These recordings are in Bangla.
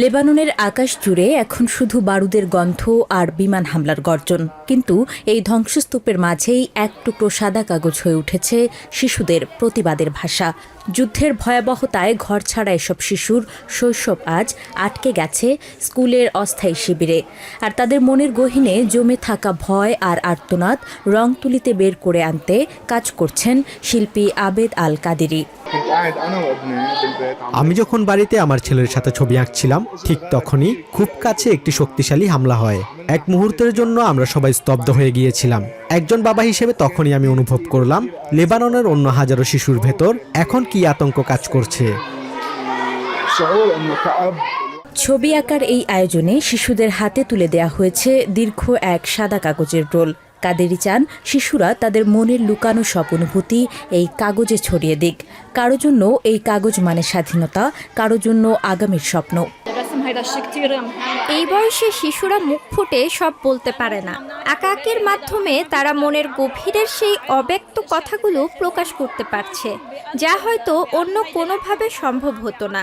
লেবাননের আকাশ জুড়ে এখন শুধু বারুদের গন্ধ আর বিমান হামলার গর্জন, কিন্তু এই ধ্বংসস্তূপের মাঝেই এক টুকরো সাদা কাগজ হয়ে উঠেছে শিশুদের প্রতিবাদের ভাষা। যুদ্ধের ভয়াবহতায় ঘরছাড়া এসব শিশুর শৈশব আজ আটকে গেছে স্কুলের অস্থায়ী শিবিরে, আর তাদের মনের গহীনে জমে থাকা ভয় আর আর্তনাদ রং তুলিতে বের করে আনতে কাজ করছেন শিল্পী আবেদ আল কাদেরি। আমি যখন বাড়িতে আমার ছেলের সাথে ছবি আঁকছিলাম, ঠিক তখনই খুব কাছে একটি শক্তিশালী হামলা হয়। এক মুহূর্তের জন্য আমরা সবাই স্তব্ধ হয়ে গিয়েছিলাম। একজন বাবা হিসেবে তখনই আমি অনুভব করলাম লেবাননের অন্য হাজারো শিশুর ভেতর এখন কি আতঙ্ক কাজ করছে। ছবি আঁকার এই আয়োজনে শিশুদের হাতে তুলে দেয়া হয়েছে দীর্ঘ এক সাদা কাগজের রোল। কাদেরি চান শিশুরা তাদের মনের লুকানো সব অনুভূতি এই কাগজে ছড়িয়ে দিক। কারো জন্য এই কাগজ মানে স্বাধীনতা, কারো জন্য আগামীর স্বপ্ন। এই বয়সে শিশুরা মুখ ফুটে সব বলতে পারে না। আঁকাআঁকির মাধ্যমে তারা মনের গভীরের সেই অব্যক্ত কথাগুলো প্রকাশ করতে পারছে, যা হয়তো অন্য কোনোভাবে সম্ভব হতো না।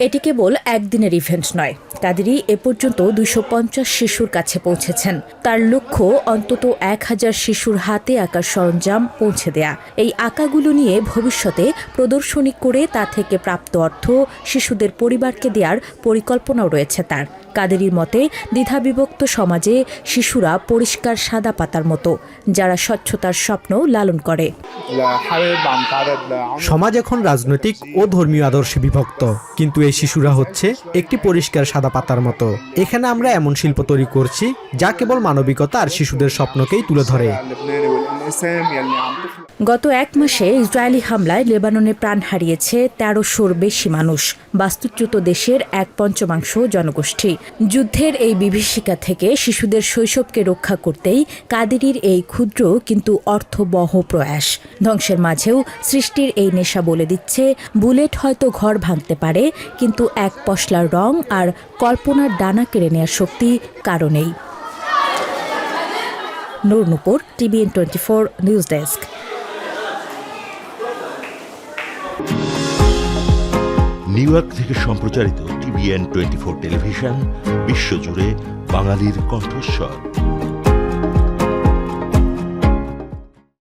এটি কেবল একদিনের ইভেন্ট নয়। কাদেরি এ পর্যন্ত 250 শিশুর কাছে পৌঁছেছেন। তার লক্ষ্য অন্তত 1000 শিশুর হাতে আঁকার সরঞ্জাম পৌঁছে দেয়া। এই আঁকাগুলো নিয়ে ভবিষ্যতে প্রদর্শনী করে তা থেকে প্রাপ্ত অর্থ শিশুদের পরিবারকে দেওয়ার পরিকল্পনাও রয়েছে তার। কাদেরির মতে, দ্বিধাবিভক্ত সমাজে শিশুরা পরিষ্কার সাদা পাতার মতো, যারা স্বচ্ছতার স্বপ্ন লালন করে। সমাজ এখন রাজনৈতিক ও ধর্মীয় আদর্শে বিভক্ত, কিন্তু এই শিশুরা হচ্ছে একটি পরিষ্কার সাদা পাতার মতো। এখানে আমরা এমন শিল্প তৈরি করছি যা কেবল মানবিকতা আর শিশুদের স্বপ্নকেই তুলে ধরে। গত এক মাসে ইসরায়েলি হামলায় লেবাননে প্রাণ হারিয়েছে 1300-র বেশি মানুষ, বাস্তুচ্যুত দেশের 1/5 জনগোষ্ঠী। যুদ্ধের এই বিভীষিকা থেকে শিশুদের শৈশবকে রক্ষা করতেই কাদেরির এই ক্ষুদ্র কিন্তু অর্থবহ প্রয়াস। ধ্বংসের মাঝেও সৃষ্টির এই নেশা বলে দিচ্ছে, বুলেট হয়তো ঘর ভাঙতে পারে, কিন্তু এক পশলার রং আর কল্পনার ডানা কেড়ে নেওয়ার শক্তি কারো নেই। নূর নূপুর, TVN 24 news desk. New York থেকে সম্প্রচারিত TVN 24 টেলিভিশন বিশ্বজুড়ে বাঙালির কণ্ঠস্বর।